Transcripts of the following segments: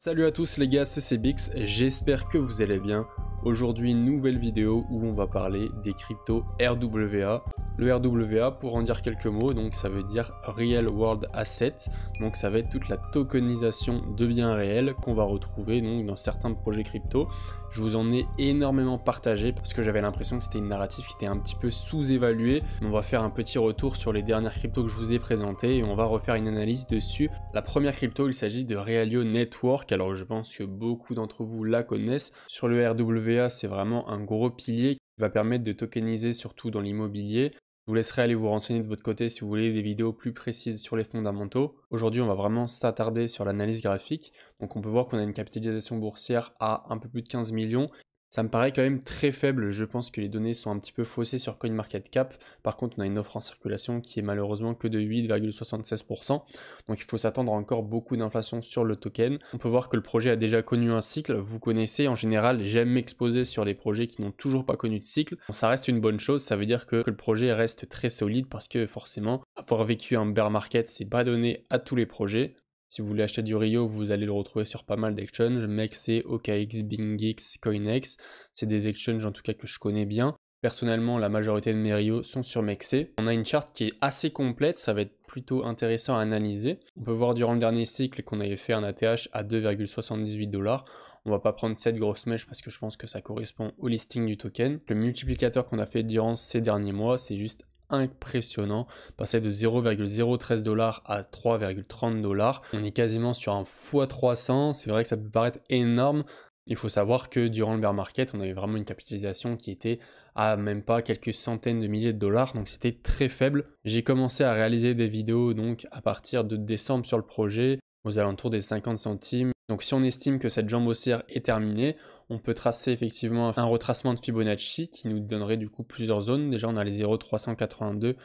Salut à tous les gars, c'est Cbix, j'espère que vous allez bien. Aujourd'hui, nouvelle vidéo où on va parler des cryptos RWA. Le RWA, pour en dire quelques mots, donc ça veut dire Real World Asset. Donc ça va être toute la tokenisation de biens réels qu'on va retrouver donc dans certains projets crypto. Je vous en ai énormément partagé parce que j'avais l'impression que c'était une narrative qui était un petit peu sous-évaluée. On va faire un petit retour sur les dernières cryptos que je vous ai présentées et on va refaire une analyse dessus. La première crypto, il s'agit de Realio Network. Alors je pense que beaucoup d'entre vous la connaissent. Sur le RWA, c'est vraiment un gros pilier qui va permettre de tokeniser surtout dans l'immobilier. Je vous laisserai aller vous renseigner de votre côté si vous voulez des vidéos plus précises sur les fondamentaux. Aujourd'hui, on va vraiment s'attarder sur l'analyse graphique. Donc on peut voir qu'on a une capitalisation boursière à un peu plus de 15 millions. Ça me paraît quand même très faible, je pense que les données sont un petit peu faussées sur CoinMarketCap. Par contre, on a une offre en circulation qui est malheureusement que de 8,76%. Donc il faut s'attendre à encore beaucoup d'inflation sur le token. On peut voir que le projet a déjà connu un cycle. Vous connaissez, en général, j'aime m'exposer sur les projets qui n'ont toujours pas connu de cycle. Ça reste une bonne chose, ça veut dire que le projet reste très solide parce que forcément, avoir vécu un bear market, c'est pas donné à tous les projets. Si vous voulez acheter du Rio, vous allez le retrouver sur pas mal d'exchanges, MEXC, OKX, BingX, CoinEx. C'est des exchanges en tout cas que je connais bien. Personnellement, la majorité de mes Rio sont sur MEXC. On a une charte qui est assez complète, ça va être plutôt intéressant à analyser. On peut voir durant le dernier cycle qu'on avait fait un ATH à 2,78$. On va pas prendre cette grosse mèche parce que je pense que ça correspond au listing du token. Le multiplicateur qu'on a fait durant ces derniers mois, c'est juste impressionnant, passer de 0,013$ à 3,30$. On est quasiment sur un x300, c'est vrai que ça peut paraître énorme. Il faut savoir que durant le bear market, on avait vraiment une capitalisation qui était à même pas quelques centaines de milliers de dollars, donc c'était très faible. J'ai commencé à réaliser des vidéos donc à partir de décembre sur le projet, aux alentours des 50 centimes. Donc si on estime que cette jambe haussière est terminée, on peut tracer effectivement un retracement de Fibonacci qui nous donnerait du coup plusieurs zones. Déjà on a les 0,382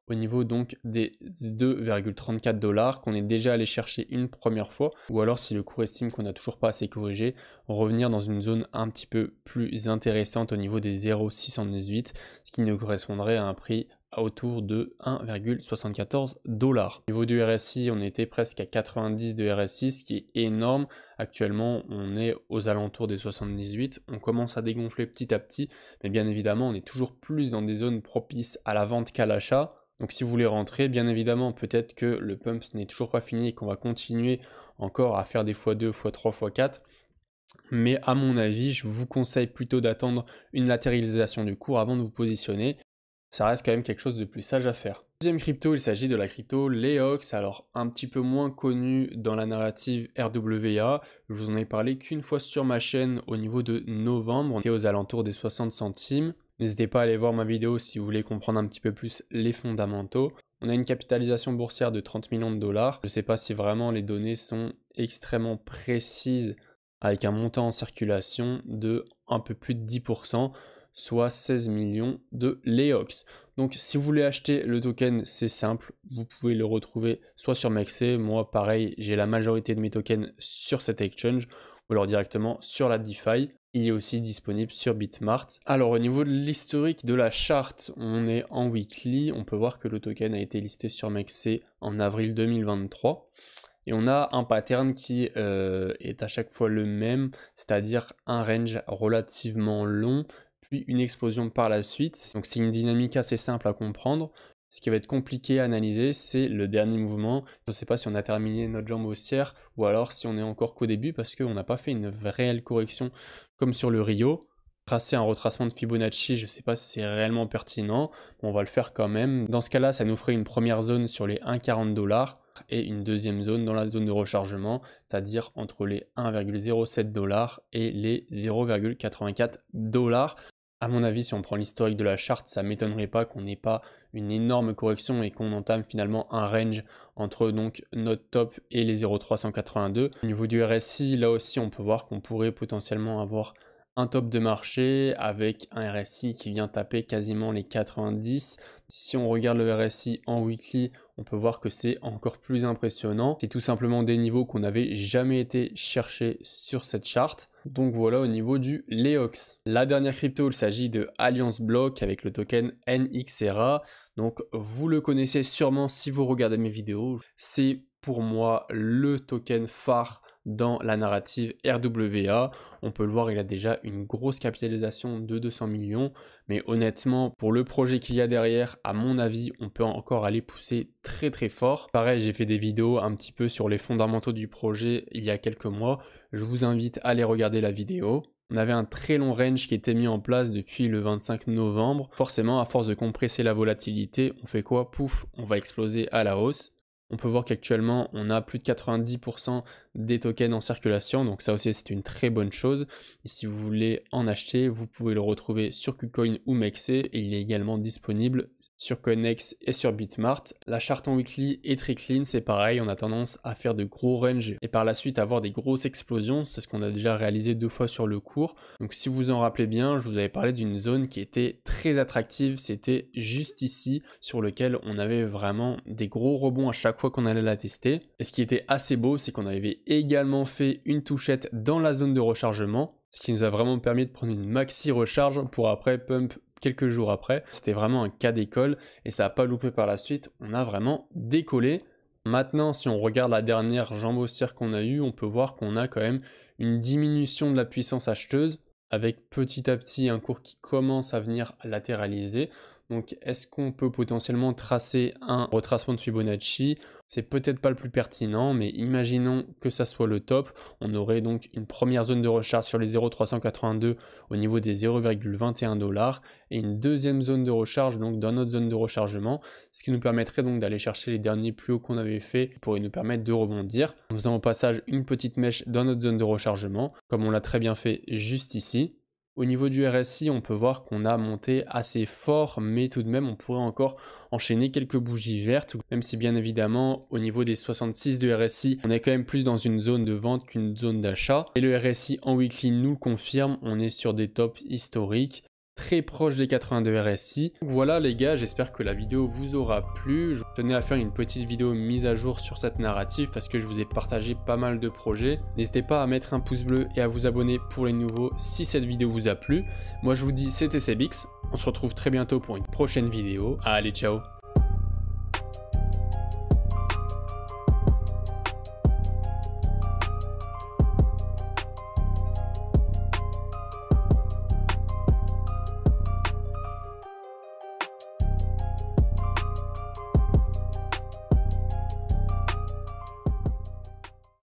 au niveau donc des 2,34$ qu'on est déjà allé chercher une première fois, ou alors si le cours estime qu'on n'a toujours pas assez corrigé, revenir dans une zone un petit peu plus intéressante au niveau des 0,618, ce qui nous correspondrait à un prix autour de 1,74$. Au niveau du RSI, on était presque à 90 de RSI, ce qui est énorme. Actuellement, on est aux alentours des 78. On commence à dégonfler petit à petit, mais bien évidemment, on est toujours plus dans des zones propices à la vente qu'à l'achat. Donc si vous voulez rentrer, bien évidemment, peut-être que le pump n'est toujours pas fini et qu'on va continuer encore à faire des x2, x3, x4. Mais à mon avis, je vous conseille plutôt d'attendre une latéralisation du cours avant de vous positionner. Ça reste quand même quelque chose de plus sage à faire. Deuxième crypto, il s'agit de la crypto Leox, alors un petit peu moins connue dans la narrative RWA. Je vous en ai parlé qu'une fois sur ma chaîne au niveau de novembre, on était aux alentours des 60 centimes. N'hésitez pas à aller voir ma vidéo si vous voulez comprendre un petit peu plus les fondamentaux. On a une capitalisation boursière de 30 millions de dollars. Je ne sais pas si vraiment les données sont extrêmement précises avec un montant en circulation de un peu plus de 10%. Soit 16 millions de Leox. Donc si vous voulez acheter le token, c'est simple, vous pouvez le retrouver soit sur MEXC, moi pareil, j'ai la majorité de mes tokens sur cet exchange, ou alors directement sur la DeFi. Il est aussi disponible sur Bitmart. Alors au niveau de l'historique de la charte, on est en weekly, on peut voir que le token a été listé sur MEXC en avril 2023. Et on a un pattern qui est à chaque fois le même, c'est-à-dire un range relativement long, puis une explosion par la suite. Donc c'est une dynamique assez simple à comprendre. Ce qui va être compliqué à analyser, c'est le dernier mouvement. Je ne sais pas si on a terminé notre jambe haussière ou alors si on est encore qu'au début parce qu'on n'a pas fait une réelle correction comme sur le Rio. Tracer un retracement de Fibonacci, je ne sais pas si c'est réellement pertinent. On va le faire quand même. Dans ce cas-là, ça nous ferait une première zone sur les 1,40$ et une deuxième zone dans la zone de rechargement, c'est-à-dire entre les 1,07$ et les 0,84$. À mon avis, si on prend l'historique de la charte, ça ne m'étonnerait pas qu'on n'ait pas une énorme correction et qu'on entame finalement un range entre donc notre top et les 0,382. Au niveau du RSI, là aussi, on peut voir qu'on pourrait potentiellement avoir un top de marché avec un RSI qui vient taper quasiment les 90. Si on regarde le RSI en weekly, on peut voir que c'est encore plus impressionnant. C'est tout simplement des niveaux qu'on n'avait jamais été chercher sur cette charte. Donc voilà au niveau du Leox. La dernière crypto, il s'agit de Alliance Block avec le token NXRA. Donc vous le connaissez sûrement si vous regardez mes vidéos. C'est pour moi le token phare dans la narrative RWA. On peut le voir, il a déjà une grosse capitalisation de 200 millions, mais honnêtement, pour le projet qu'il y a derrière, à mon avis, on peut encore aller pousser très très fort. Pareil, j'ai fait des vidéos un petit peu sur les fondamentaux du projet il y a quelques mois. Je vous invite à aller regarder la vidéo. On avait un très long range qui était mis en place depuis le 25 novembre. Forcément, à force de compresser la volatilité, on fait quoi? Pouf, on va exploser à la hausse. On peut voir qu'actuellement, on a plus de 90% des tokens en circulation, donc ça aussi c'est une très bonne chose. Et si vous voulez en acheter, vous pouvez le retrouver sur KuCoin ou Mexe, et il est également disponible sur CoinEx et sur Bitmart. La charte en weekly est très clean, c'est pareil, on a tendance à faire de gros ranges et par la suite avoir des grosses explosions, c'est ce qu'on a déjà réalisé 2 fois sur le cours. Donc si vous en rappelez bien, je vous avais parlé d'une zone qui était très attractive, c'était juste ici, sur lequel on avait vraiment des gros rebonds à chaque fois qu'on allait la tester. Et ce qui était assez beau, c'est qu'on avait également fait une touchette dans la zone de rechargement, ce qui nous a vraiment permis de prendre une maxi recharge pour après pump quelques jours après. C'était vraiment un cas d'école et ça n'a pas loupé par la suite, on a vraiment décollé. Maintenant, si on regarde la dernière jambe haussière qu'on a eue, on peut voir qu'on a quand même une diminution de la puissance acheteuse avec petit à petit un cours qui commence à venir latéraliser. Donc est-ce qu'on peut potentiellement tracer un retracement de Fibonacci? C'est peut-être pas le plus pertinent, mais imaginons que ça soit le top. On aurait donc une première zone de recharge sur les 0,382 au niveau des 0,21 $ et une deuxième zone de recharge donc dans notre zone de rechargement, ce qui nous permettrait donc d'aller chercher les derniers plus hauts qu'on avait fait pour nous permettre de rebondir en faisant au passage une petite mèche dans notre zone de rechargement, comme on l'a très bien fait juste ici. Au niveau du RSI, on peut voir qu'on a monté assez fort, mais tout de même, on pourrait encore enchaîner quelques bougies vertes, même si bien évidemment, au niveau des 66 de RSI, on est quand même plus dans une zone de vente qu'une zone d'achat. Et le RSI en weekly nous le confirme, on est sur des tops historiques, très proche des 82 RSI. Voilà les gars, j'espère que la vidéo vous aura plu. Je tenais à faire une petite vidéo mise à jour sur cette narrative parce que je vous ai partagé pas mal de projets. N'hésitez pas à mettre un pouce bleu et à vous abonner pour les nouveaux si cette vidéo vous a plu. Moi je vous dis c'était CBX, on se retrouve très bientôt pour une prochaine vidéo. Allez ciao.